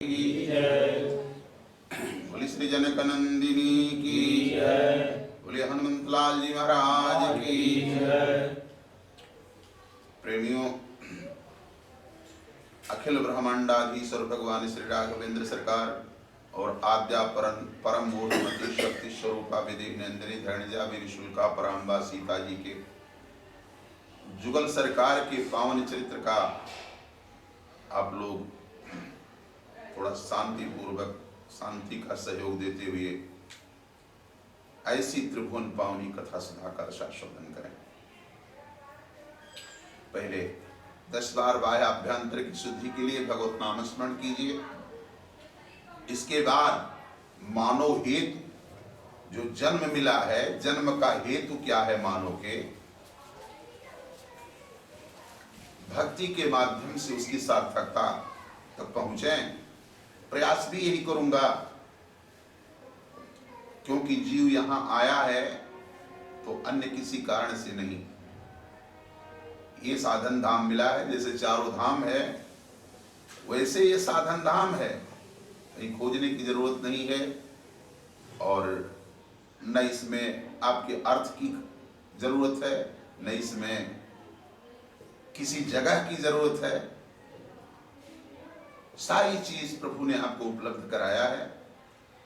की जय। बोली श्री जनक नंदिनी की जय। बोली हनुमंत लाल जी महाराज की जय। प्रेमियों, अखिल ब्रह्मांडाधीश्वर भगवान श्री राघवेंद्र सरकार और आद्या परम मूर्तिमती शक्ति स्वरूपा विधि नंदिनी धरणिजा विशुल्का पराम्बा सीता जी के जुगल सरकार के पावन चरित्र का आप लोग थोड़ा शांति का सहयोग देते हुए ऐसी त्रिभुवन पावनी कथा सुधा का रसास्वादन करें। पहले 10 बार बाह्य अभ्यंतर की शुद्धि के लिए भगवत नाम स्मरण कीजिए। इसके बाद मानव हेतु जो जन्म मिला है, जन्म का हेतु क्या है मानव के, भक्ति के माध्यम से उसकी सार्थकता तक पहुंचे। प्रयास भी यही करूंगा, क्योंकि जीव यहां आया है तो अन्य किसी कारण से नहीं। ये साधन धाम मिला है, जैसे चारों धाम है वैसे ये साधन धाम है, कहीं खोजने की जरूरत नहीं है और न इसमें आपके अर्थ की जरूरत है, न इसमें किसी जगह की जरूरत है। सारी चीज प्रभु ने आपको उपलब्ध कराया है।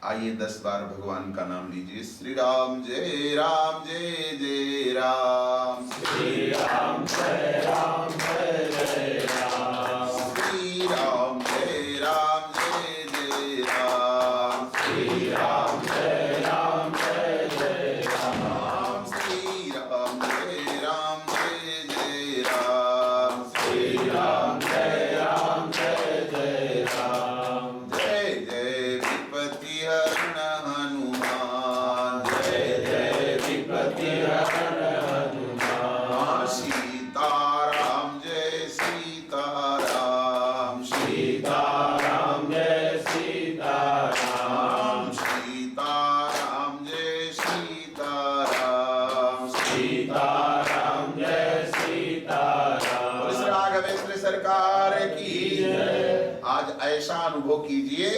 आइए 10 बार भगवान का नाम लीजिए। श्री राम जय राम जय जय राम। श्री राम जय राम जय जय राम। श्री राम जय राम जय जय राम। श्री राम जय राम जय जय राम। श्री राम जय राम जय जय राम। श्री राम जय राम जय जय राम। जय जय विपति हरण हनुमान। जय जय विपति हरण हनुमान। सीताराम जय सीताराम। सीताराम जय सीताराम। सीताराम जय सीताराम। सीताराम जय सीताराम। बोले राघवेंद्र सरकार की जय। आज ऐसा अनुभव कीजिए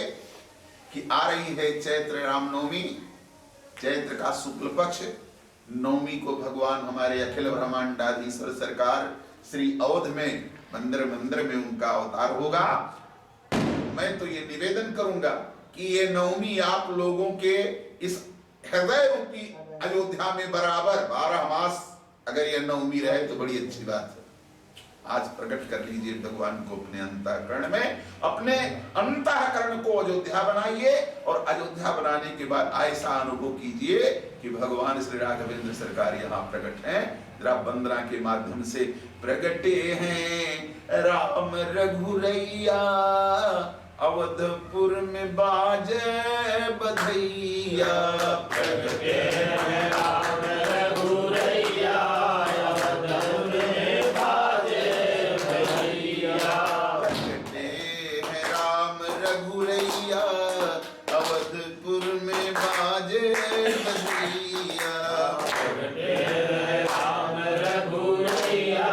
कि आ रही है चैत्र रामनवमी। चैत्र का शुक्ल पक्ष नवमी को भगवान हमारे अखिल ब्रह्मांडाधीश्वर सरकार श्री अवध में मंदिर में उनका अवतार होगा। मैं तो ये निवेदन करूंगा कि ये नवमी आप लोगों के इस हृदय रूपी अयोध्या में बराबर 12 मास अगर ये नवमी रहे तो बड़ी अच्छी बात है। आज प्रकट कर लीजिए भगवान को अपने अंतःकरण में, अपने अंतःकरण को अयोध्या बनाइए और अयोध्या बनाने के बाद ऐसा अनुभव कीजिए कि भगवान श्री राघवेंद्र सरकार यहाँ प्रकट हैं। जरा वंदना के माध्यम से प्रकटे हैं राम रघुरैया, अवधपुर में बाजे बधैया। प्रगटे हैं राम रघुरैया, अवधपुर में बाजे बधैया। प्रगटे हैं राम रघुरैया, अवधपुर में बाजे बधैया। प्रगटे हैं राम रघुरैया,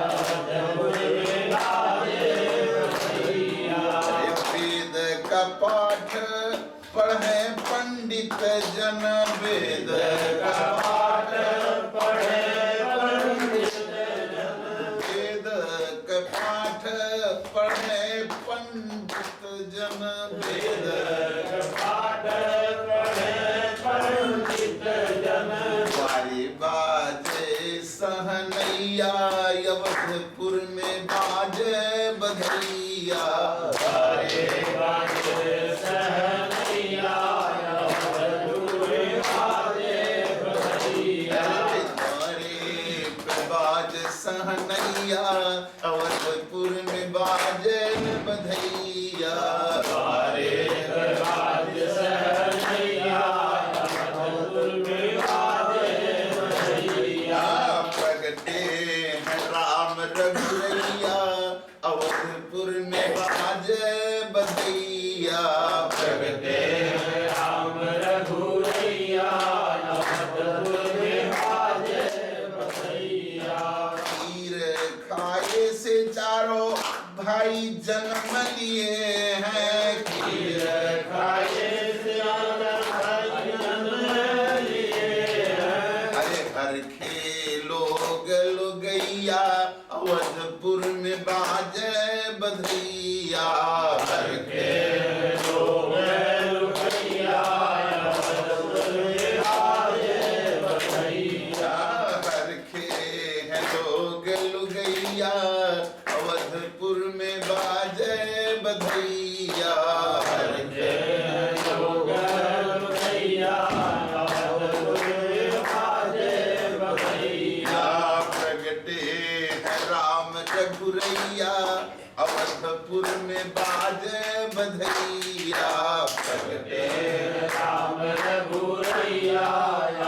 अवधपुर में बाजे बधैया। वेद का पाठ पढ़े पंडित जन, वेद का पाठ पढ़े पंडित जन। वेद का पाठ पढ़े पंडित जन, वेद का पाठ पढ़े पंडित जन। बाजे बाजे सहनैया, अवधपुर में बाजे बधैया। बाजे बाजे सहनैया, अवधपुर में बाजे बधैया। बाज सहनैया, अवधपुर में बाजे बधैया। बारे बाज सहनैया, अवधपुर में बाजे बधैया। प्रगटे हैं राम रघुरैया, अवधपुर में बाजे बधैया। प्रगटे हैं राम रघुरैया, अवधपुर में बाजे बधैया। खीर खाए से चारों भाई जन्म लिए हैं। हरखे लोग लुगैया अवधपुर में बाजे बधैया हरखे लोग लुगैया अवधपुर में बाजे बधैया हरखे हैं लोग लुगैया अवधपुर में बाजे बधैया हरखे लोग लुगैया अवधपुर में बाजे बधैया प्रगटे है राम रघुरैया अवधपुर में बाजे बधैया प्रगटे राम रघुरैया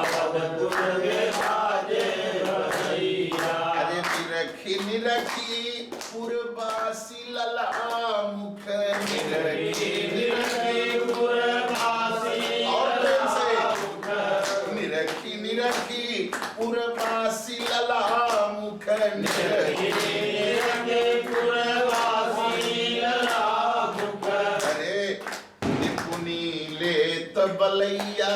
अवधपुर में बाजे बधैया अरे निरखी निरखी पुरबासी लला मुख निरखी निरखी पुरबासी और प्रेम से मुख निरखी निरखी पुरबासी लला मुख निरखी अरे निपुणी लेत बलैया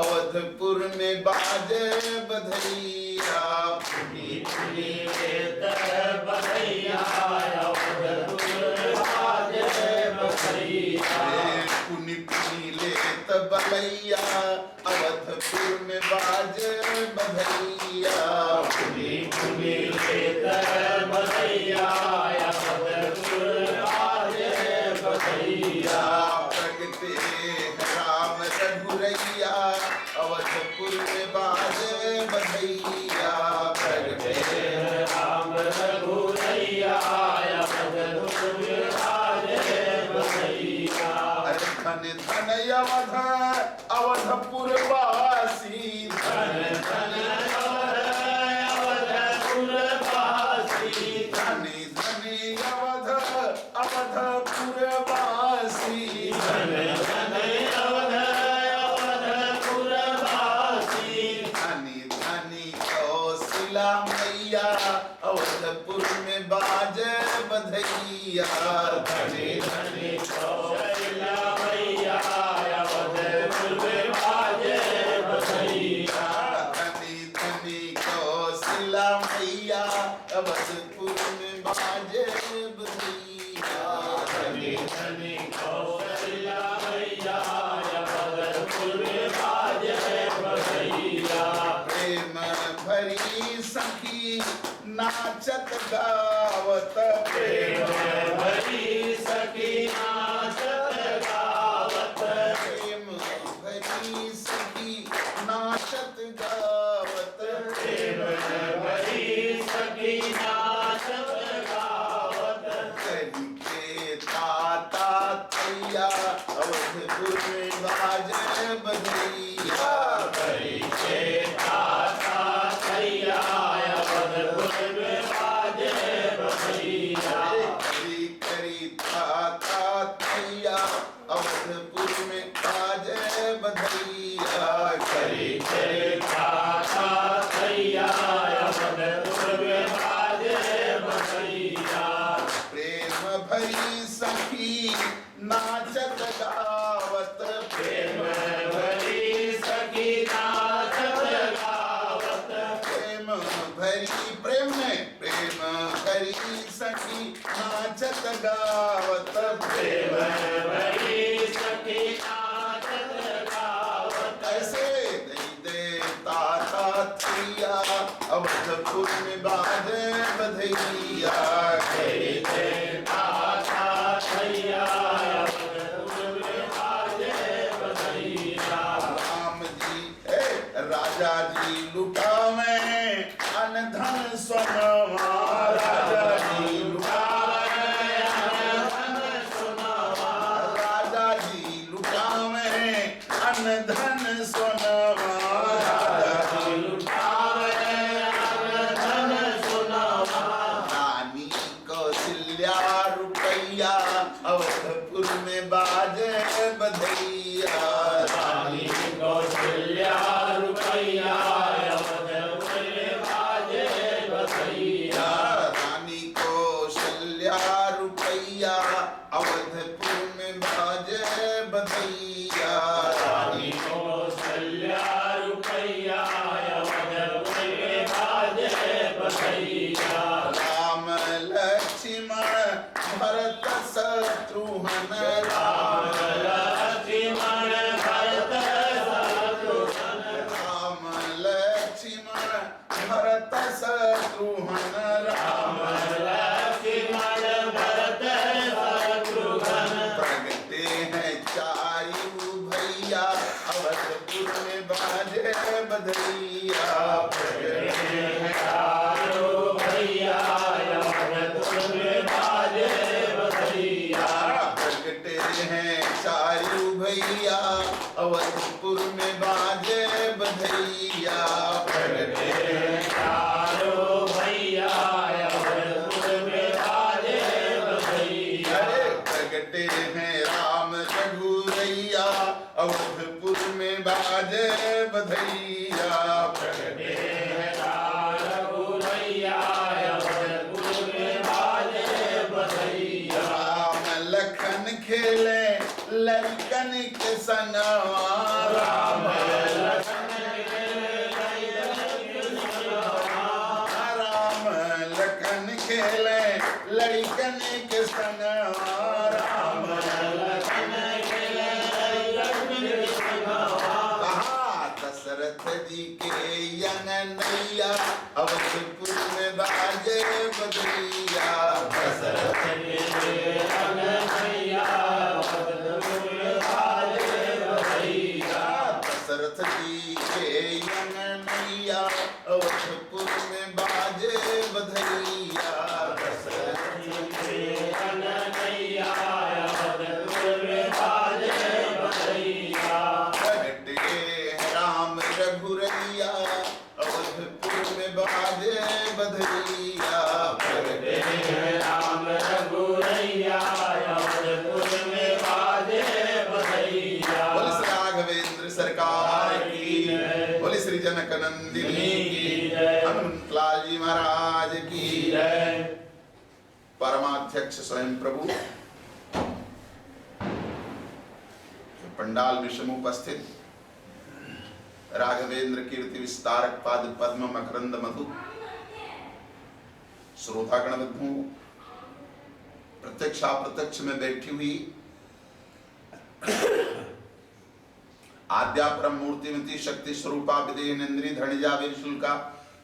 अवधपुर में बाजे बधैया पुनि पुनि लेत बलैया अवधपुर में बाजे बधैया प्रगटे राम रघुरैया अवधपुर में बाजे बधैया प्रगटे राम रघुरैया अवधपुर में बाजे बधैया अरे धन धन अवध अवधपुर वासी धन धन अवधपुर वासी धन धन अवध अवधपुर वासी धन धन अवधपुर वासी धनी धनी कौशिला मैया अवधपुर में बाजे बधैया धनी धनी कौशल्या मैया अवधपुर में बाजे बधैया धनी धनी कौशिला मैया अवधपुर में बाजे बधैया धनी धनी कौशल्या मैया अवधपुर में बाजे बधैया प्रेम भरी सखी नाचत गावत प्रेम प्रेम भरी सखी नाचत गावत प्रेम भरी सखी नाचत गावत प्रेम भरी सखी नाचत गावत के ताता तैया अवधपुर में बाजे बधैया करी के ताता थैया अवधपुर में बाजे बधैया करी करी ताता तैया अवधपुर में बाजे बधैया करी के ताता थैया अवधपुर में बाजे बधैया प्रेम भरी सखी नाचत गावत प्रेम भरी सखी नाचत गावत प्रेम भरी प्रेम में प्रेम भरी सखी नाचत गावत प्रेम भरी सखी नाचत गावत ऐसे दई दे ताता थैया अवधपुर में बाजे बधैया करी के ताता थैया अवधपुर में बाजे बधैया राम जी राजा जी लुटावे अन धन सोनवा राजा जी लुटावे राजा जी लुटावे अन धन सोनवा राजा जी रानी कौशल्या रुपैया अवधपुर में बाजे बधैया रानी कौशल्या रुपैया अवधपुर में बाजे बधैया शत्रुघ्न राम लक्ष्मण भरत शत्रुघ्न राम लक्ष्मण भरत शत्रुघ्न प्रगटे हैं चारू भैया अवधपुर में बाजे बधैया भैया अवधपुर में बाजे बधैया प्रगटे हैं चारू भैया अवधपुर में बाजे बधैया प्रगटे भैया अवधपुर में बाजे बधैया प्रगटे हैं राम रघुरैया अवधपुर में बाजे बधैया प्रगटे रघुरैया अवधपुर में बाजे बधैया राम लखन खेले लड़कन के संगवा राम राम लखन खेले लड़कन के संगवा राम कहा दशरथ जी के यंगनैया अवधपुर में बाजे बधैया दशरथ के यंगनैया अवधपुर में बाजे बधैया दशरथ जी के यंगनैया अवधपुर में बाजे बधैया दशरथ के यंगनैया अवधपुर में बाजे बधैया प्रगटे राम रघुरैया अवधपुर में बाजे बधैया प्रगटे राम रघुरैया अवधपुर में बाजे बधैया बोले श्री राघवेंद्र सरकार की बोले श्री जनक नंदिनी की हनुमंत लाल जी महाराज की परमाध्यक्ष स्वयं प्रभु पंडाल में समुपस्थित राघवेंद्र कीर्ति विस्तारक पाद पद्म मकरंद मधु श्रोतागण बंधु प्रत्यक्ष अप्रत्यक्ष में बैठी हुई आद्या परम मूर्तिमती शक्ति स्वरूपा विदेहेन्द्री धरणिजा वीर शुल्का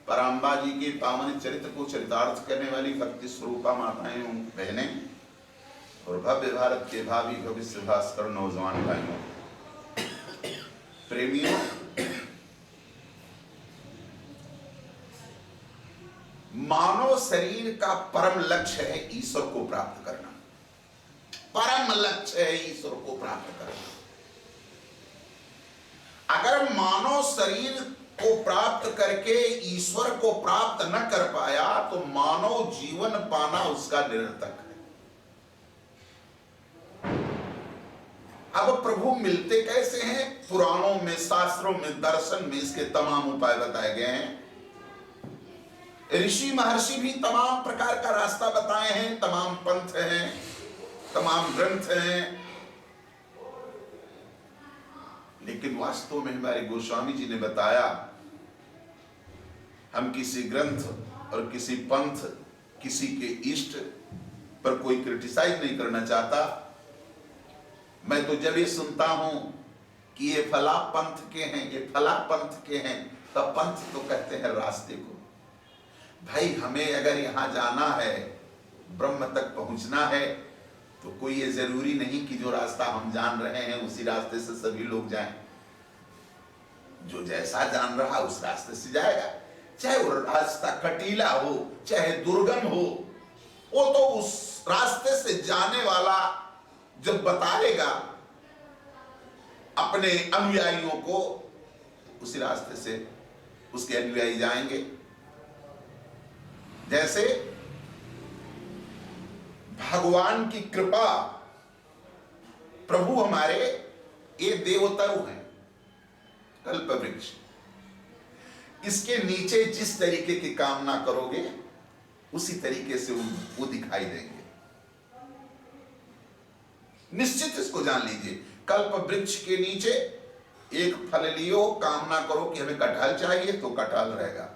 पराम्बा जी के पावन चरित्र को चरितार्थ करने वाली भक्ति स्वरूपा माताएं एवं बहनें और भव्य भारत के भावी भविष्य भास्कर नौजवान भाइयों प्रेमियों, मानव शरीर का परम लक्ष्य है ईश्वर को प्राप्त करना। परम लक्ष्य है ईश्वर को प्राप्त करना। अगर मानव शरीर को प्राप्त करके ईश्वर को प्राप्त न कर पाया तो मानव जीवन पाना उसका निरर्थक है। अब प्रभु मिलते कैसे हैं? पुराणों में, शास्त्रों में, दर्शन में इसके तमाम उपाय बताए गए हैं। ऋषि महर्षि भी तमाम प्रकार का रास्ता बताए हैं, तमाम पंथ हैं, तमाम ग्रंथ हैं, लेकिन वास्तव में हमारे गोस्वामी जी ने बताया हम किसी ग्रंथ और किसी पंथ, किसी के इष्ट पर कोई क्रिटिसाइज नहीं करना चाहता। मैं तो जब ये सुनता हूं कि ये फला पंथ के हैं, ये फला पंथ के हैं, तब पंथ तो कहते हैं रास्ते को। भाई हमें अगर यहां जाना है, ब्रह्म तक पहुंचना है, तो कोई ये जरूरी नहीं कि जो रास्ता हम जान रहे हैं उसी रास्ते से सभी लोग जाएं। जो जैसा जान रहा उस रास्ते से जाएगा, चाहे वो रास्ता कटीला हो चाहे दुर्गम हो, वो तो उस रास्ते से जाने वाला जब बताएगा अपने अनुयायियों को, उसी रास्ते से उसके अनुयायी जाएंगे। जैसे भगवान की कृपा, प्रभु हमारे ये देवतरु हैं, कल्प वृक्ष, इसके नीचे जिस तरीके की कामना करोगे उसी तरीके से वो दिखाई देंगे। निश्चित इसको जान लीजिए, कल्प वृक्ष के नीचे एक फल लियो, कामना करो कि हमें कटहल चाहिए तो कटहल रहेगा,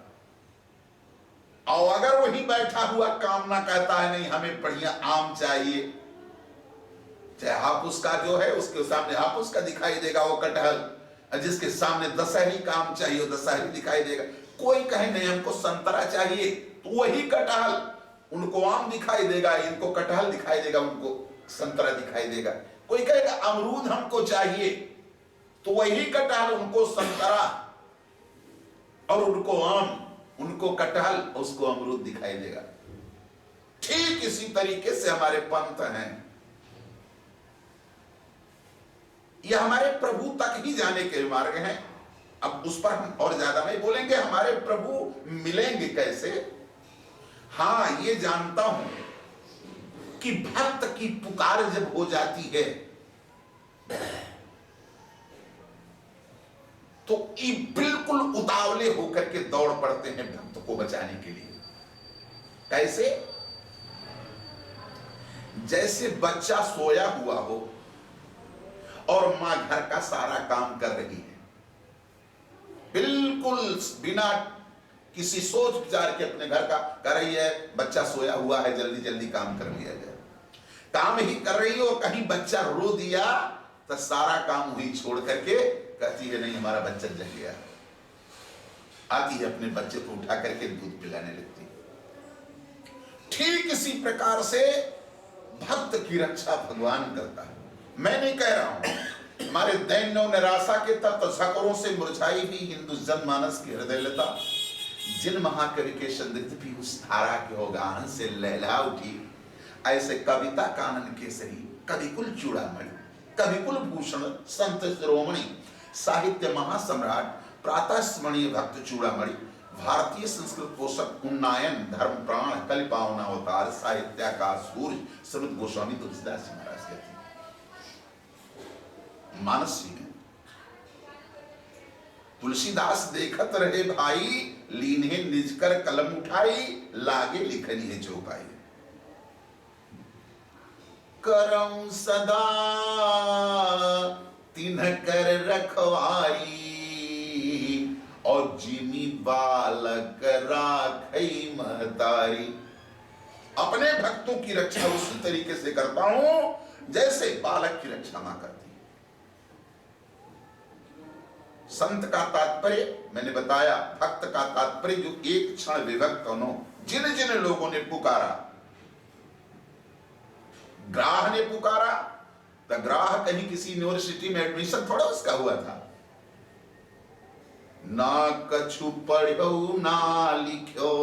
और अगर वही बैठा हुआ कामना कहता है नहीं हमें बढ़िया आम चाहिए, चाहे हापुस का जो है उसके सामने हापुस का दिखाई देगा वो कटहल, और जिसके सामने दशहरी काम चाहिए वो दशहरी दिखाई देगा। कोई कहे नहीं हमको संतरा चाहिए तो वही कटहल, उनको आम दिखाई देगा, इनको कटहल दिखाई देगा, उनको संतरा दिखाई देगा। कोई कहेगा अमरूद हमको चाहिए तो वही कटहल, उनको संतरा, और उनको आम, उनको कटहल, उसको अमरूद दिखाई देगा। ठीक इसी तरीके से हमारे पंथ हैं, यह हमारे प्रभु तक ही जाने के मार्ग हैं। अब उस पर हम और ज्यादा नहीं बोलेंगे। हमारे प्रभु मिलेंगे कैसे? हां, ये जानता हूं कि भक्त की पुकार जब हो जाती है तो ये बिल्कुल उतावले होकर के दौड़ पड़ते हैं भक्त को बचाने के लिए। कैसे? जैसे बच्चा सोया हुआ हो और मां घर का सारा काम कर रही है, बिल्कुल बिना किसी सोच विचार के अपने घर का कर रही है। बच्चा सोया हुआ है, जल्दी जल्दी काम कर लिया जाए। काम ही कर रही हो, कहीं बच्चा रो दिया तो सारा काम वही छोड़ करके कहती है नहीं हमारा बच्चा जग गया, आती है अपने बच्चे को उठा करके दूध पिलाने लगती है। ठीक इसी प्रकार से भक्त की रक्षा भगवान करता है। मैं नहीं कह रहा हूं, हमारे दैन्य निराशा के तत्व झकरों से मुरझाई भी हिंदू जनमानस की हृदयलता, जिन महाकवि के संदिग्ध भी उस धारा के होगान से लहला उठी, ऐसे कविता कानन केसरी, कविकुल चूड़ामणि, कविकुल भूषण संत शिरोमणि, साहित्य महासम्राट, प्रातः स्मरणीय भक्त चूड़ामणि, भारतीय संस्कृत पोषक उन्नायन, धर्म प्राण, कलि पावना अवतार, साहित्याकार सूर्य, श्रीमद गोस्वामी तुलसीदास जी महाराज कहते हैं। मानसी में तुलसीदास देखत रहे भाई, लीन्हे निज कर कलम उठाई, लागे लिखनी है जो पाई। करम सदा तिन्ह कर रखवारी, और जिमी बालक राखई महतारी। अपने भक्तों की रक्षा उसी तरीके से करता हूं जैसे बालक की रक्षा मां करती है। संत का तात्पर्य मैंने बताया, भक्त का तात्पर्य जो एक क्षण विभक्त हो। जिन जिन लोगों ने पुकारा, ग्राह ने पुकारा तो ग्राह कहीं किसी यूनिवर्सिटी में एडमिशन थोड़ा उसका हुआ था। ना कछु पढ़ो ना लिखो,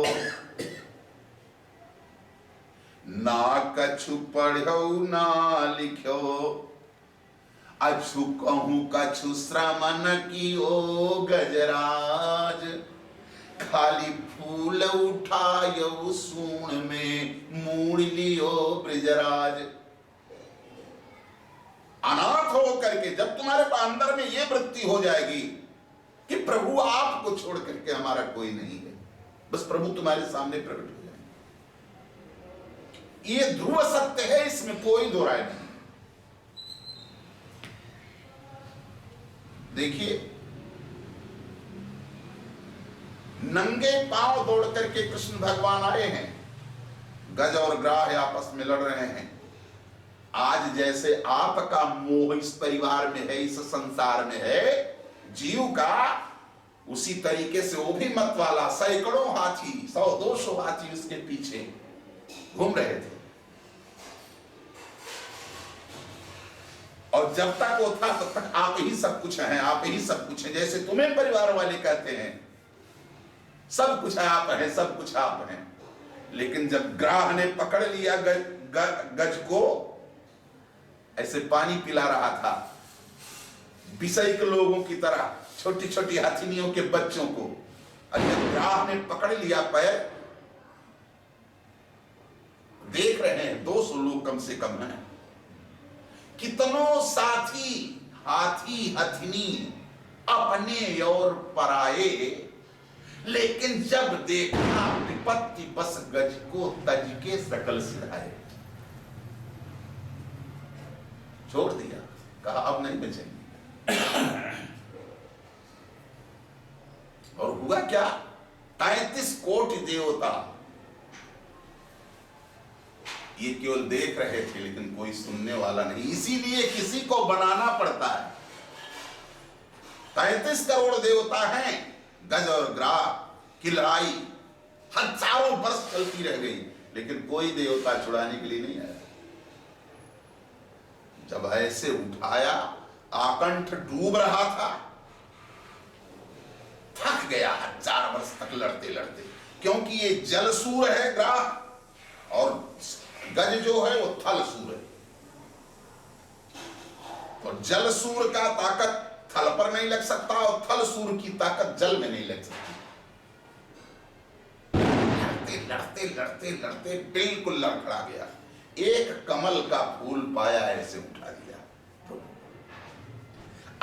ना कछु पढ़ो ना लिखो, अछु कहूं कछु श्रमण कियो गजराज, खाली फूल उठायो सूण में मूड़ लियो ब्रजराज। अनाथ हो करके जब तुम्हारे अंदर में ये वृत्ति हो जाएगी कि प्रभु आपको छोड़ करके हमारा कोई नहीं है, बस प्रभु तुम्हारे सामने प्रकट हो जाए, ये ध्रुव सत्य है, इसमें कोई दो राय नहीं। देखिए, नंगे पांव दौड़ करके कृष्ण भगवान आए हैं, गज और ग्राह आपस में लड़ रहे हैं। आज जैसे आपका मोह इस परिवार में है, इस संसार में है जीव का, उसी तरीके से वो भी मत वाला सैकड़ों हाथी, 100-200 हाथी उसके पीछे घूम रहे थे। और जब तक वो था तब तक आप ही सब कुछ हैं, आप ही सब कुछ हैं, जैसे तुम्हें परिवार वाले कहते हैं सब कुछ आप हैं, सब कुछ आप हैं। लेकिन जब ग्राह ने पकड़ लिया गज को, ऐसे पानी पिला रहा था विषय के लोगों की तरह, छोटी छोटी हाथिनियों के बच्चों को, और जब ग्राह ने पकड़ लिया पैर, देख रहे हैं 200 लोग कम से कम हैं, कितनों साथी हाथी हथिनी अपने और पराए, लेकिन जब देखा विपत्ति बस गज को तज के सकल सिधाए, छोड़ दिया, कहा अब नहीं बचेंगे। और हुआ क्या? 33 कोटि देवता ये केवल देख रहे थे लेकिन कोई सुनने वाला नहीं, इसीलिए किसी को बनाना पड़ता है। 35 करोड़ देवता हैं, गज और ग्राह की लड़ाई हजारों वर्ष चलती रह गई लेकिन कोई देवता छुड़ाने के लिए नहीं आया। जब ऐसे उठाया, आकंठ डूब रहा था, थक गया 1000 वर्ष तक लड़ते लड़ते, क्योंकि ये जलसूर है ग्राह और गज जो है वो थलसूर है। तो जलसूर का ताकत थल पर नहीं लग सकता और थलसूर की ताकत जल में नहीं लग सकती। लड़ते लड़ते लड़ते बिल्कुल लड़खड़ा गया, एक कमल का फूल पाया, ऐसे उठा दिया।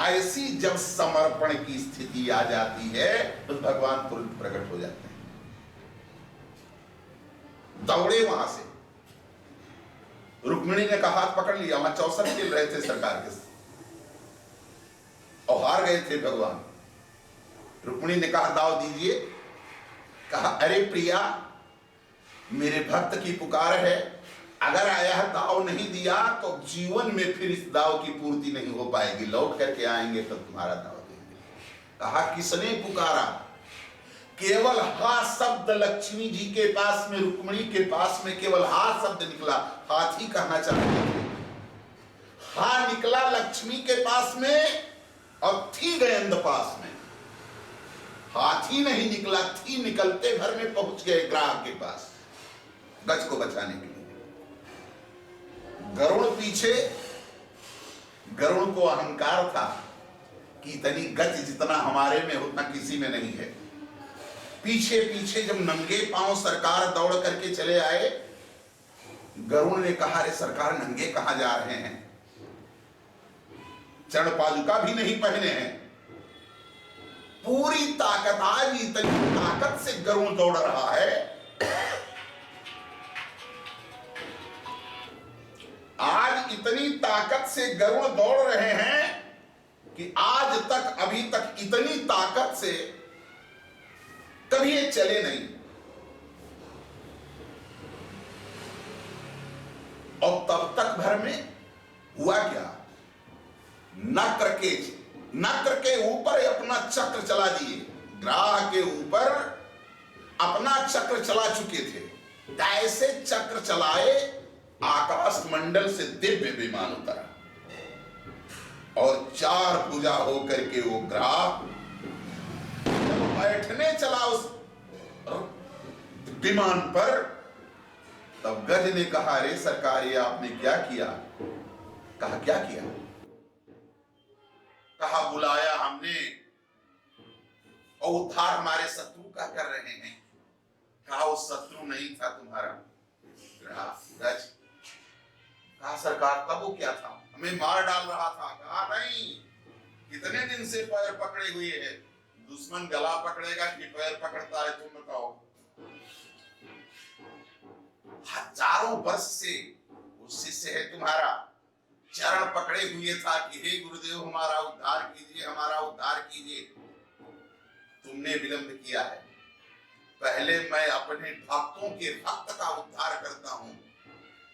ऐसी जब समर्पण की स्थिति आ जाती है तो भगवान तुरंत प्रकट हो जाते हैं। दौड़े वहां से, रुक्मिणी ने कहा हाथ पकड़ लिया, वहां 64 खेल रहे थे सरकार के और हार गए थे भगवान। रुक्मिणी ने कहा दाव दीजिए। कहा अरे प्रिया, मेरे भक्त की पुकार है, अगर आया दाव नहीं दिया तो जीवन में फिर इस दाव की पूर्ति नहीं हो पाएगी, लौट करके आएंगे तो तुम्हारा दाव देंगे। कहा किसने पुकारा? केवल हा शब्द लक्ष्मी जी के पास में, रुक्मिणी के पास में केवल हा शब्द निकला। हाथी कहना चाहते थे, हा निकला लक्ष्मी के पास में और थी गयंद पास में। हाथी नहीं निकला, थी निकलते घर में पहुंच गए ग्राहक के पास गज को बचाने के लिए। गरुड़ पीछे, गरुड़ को अहंकार था कि इतनी गति जितना हमारे में उतना किसी में नहीं है। पीछे पीछे जब नंगे पांव सरकार दौड़ करके चले आए, गरुड़ ने कहा अरे सरकार नंगे कहां जा रहे हैं, चरण पादुका भी नहीं पहने हैं। पूरी ताकत, आज इतनी ताकत से गरुड़ दौड़ रहा है, आज इतनी ताकत से गरुड़ दौड़ रहे हैं कि आज तक, अभी तक इतनी ताकत से कभी ये चले नहीं। और तब तक भर में हुआ क्या? नक्र के ऊपर अपना चक्र चला दिए, ग्राह के ऊपर अपना चक्र चला चुके थे। ऐसे चक्र चलाए, आकाश मंडल से दिव्य विमान उतरा और 4 भुजा होकर के वो ग्राह बैठने चला उस विमान पर। तब गज ने कहा अरे सरकार, ये आपने क्या किया? कहा क्या किया? कहा बुलाया हमने और उद्धार हमारे शत्रु का कर रहे हैं। कहा वो शत्रु नहीं था तुम्हारा गज। कहा सरकार तब वो क्या था? हमें मार डाल रहा था। कहा नहीं, कितने दिन से पैर पकड़े हुए है, दुश्मन गला पकड़ेगा कि पैर पकड़ता है तुम बताओ? हजारों वर्ष से वो शिष्य है तुम्हारा, चरण पकड़े हुए था कि हे गुरुदेव हमारा उद्धार कीजिए, हमारा उद्धार कीजिए। तुमने विलंब किया है, पहले मैं अपने भक्तों के भक्त का उद्धार करता हूं,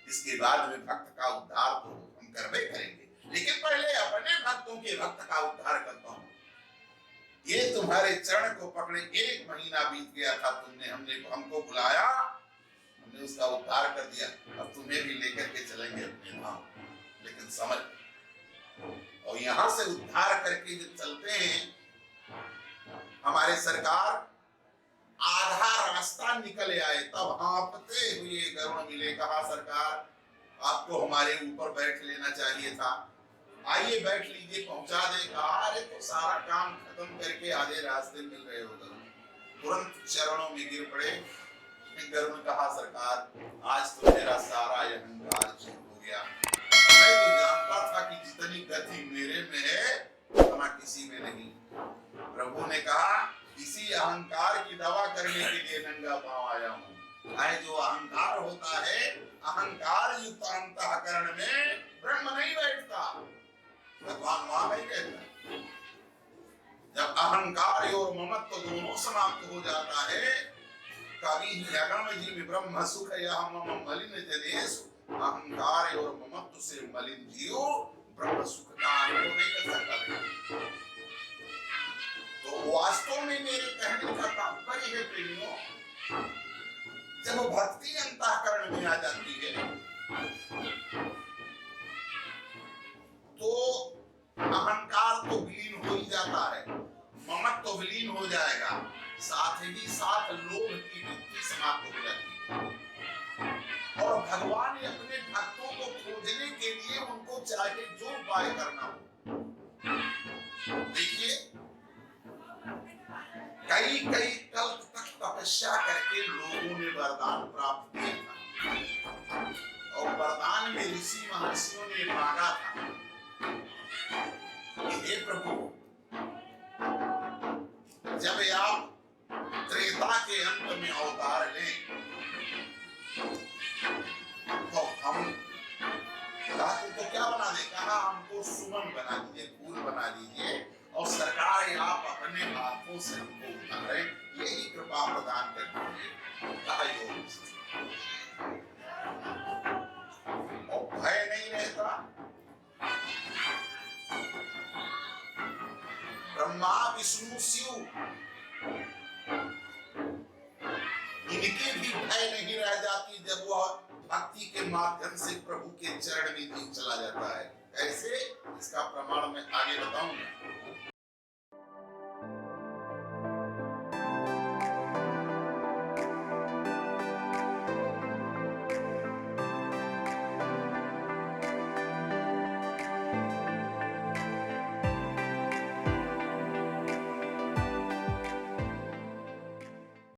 इसके बाद में भक्त का उद्धार तो हम करवे करेंगे, लेकिन पहले अपने भक्तों के भक्त का उद्धार करता हूं। ये तुम्हारे चरण को पकड़े 1 महीना बीत गया था, हमने हमको बुलाया, हमने उसका उद्धार कर दिया, अब तुम्हें भी लेकर के चलेंगे अपने धाम। लेकिन समझ, और यहां से उद्धार करके जब चलते हैं, हमारे सरकार आधा रास्ता निकले आए, तब हाँफते हुए गरुड़ मिले। कहा सरकार आपको हमारे ऊपर बैठ लेना चाहिए था, आइए बैठ लीजिए, पहुंचा दे। कहा अरे तो सारा काम खत्म करके आधे रास्ते मिल रहे हो गरुड़। तुरंत चरणों में गिर पड़े। गरुड़ ने कहा सरकार आज तो मेरा सारा अहंकार चूर हो गया, मैं तो जानता था कि जितनी गति मेरे में है उतना किसी में नहीं। प्रभु ने कहा इसी अहंकार की दवा करने के लिए नंगा पांव आया हूं। आए जो अहंकार होता है, अहंकार युक्त अंतःकरण में ब्रह्म नहीं बैठता, भगवान वहां नहीं रहता। जब अहंकार और ममत्व दोनों समाप्त हो जाता है, कवि अगम जीव ब्रह्म सुख या मम मलिन जनेषु अहंकार और ममत्व से मलिन जीव ब्रह्म सुख का अनुभव नहीं कर सकता। तो वास्तव में मेरे कहने का तात्पर्य है प्रेमियों, जब भक्ति अंतःकरण में आ जाती है तो अहंकार तो विलीन हो ही जाता है, ममत्व तो विलीन हो जाएगा, साथ ही साथ लोभ की वृत्ति समाप्त हो जाती है। और भगवान ने अपने भक्तों को खोजने के लिए उनको चाहे जो उपाय करना हो, देखिए कई कई कल्प तक तपस्या करके लोगों ने वरदान प्राप्त किया था, और वरदान में ऋषि महर्षियों ने मांगा था, हे प्रभु जब आप त्रेता के अंत में अवतार लें तो हम तो क्या बना दे, कहा हमको सुमन बना दीजिए, फूल बना दीजिए, और सरकार आप अपने हाथों से हमको उतारें, यही कृपा प्रदान कर दीजिए। कहा योग और भय नहीं रहता। ब्रह्मा विष्णु शिव इनके भी भय नहीं रह जाती जब वह भक्ति के माध्यम से प्रभु के चरण में चला जाता है। ऐसे इसका प्रमाण मैं आगे बताऊंगा।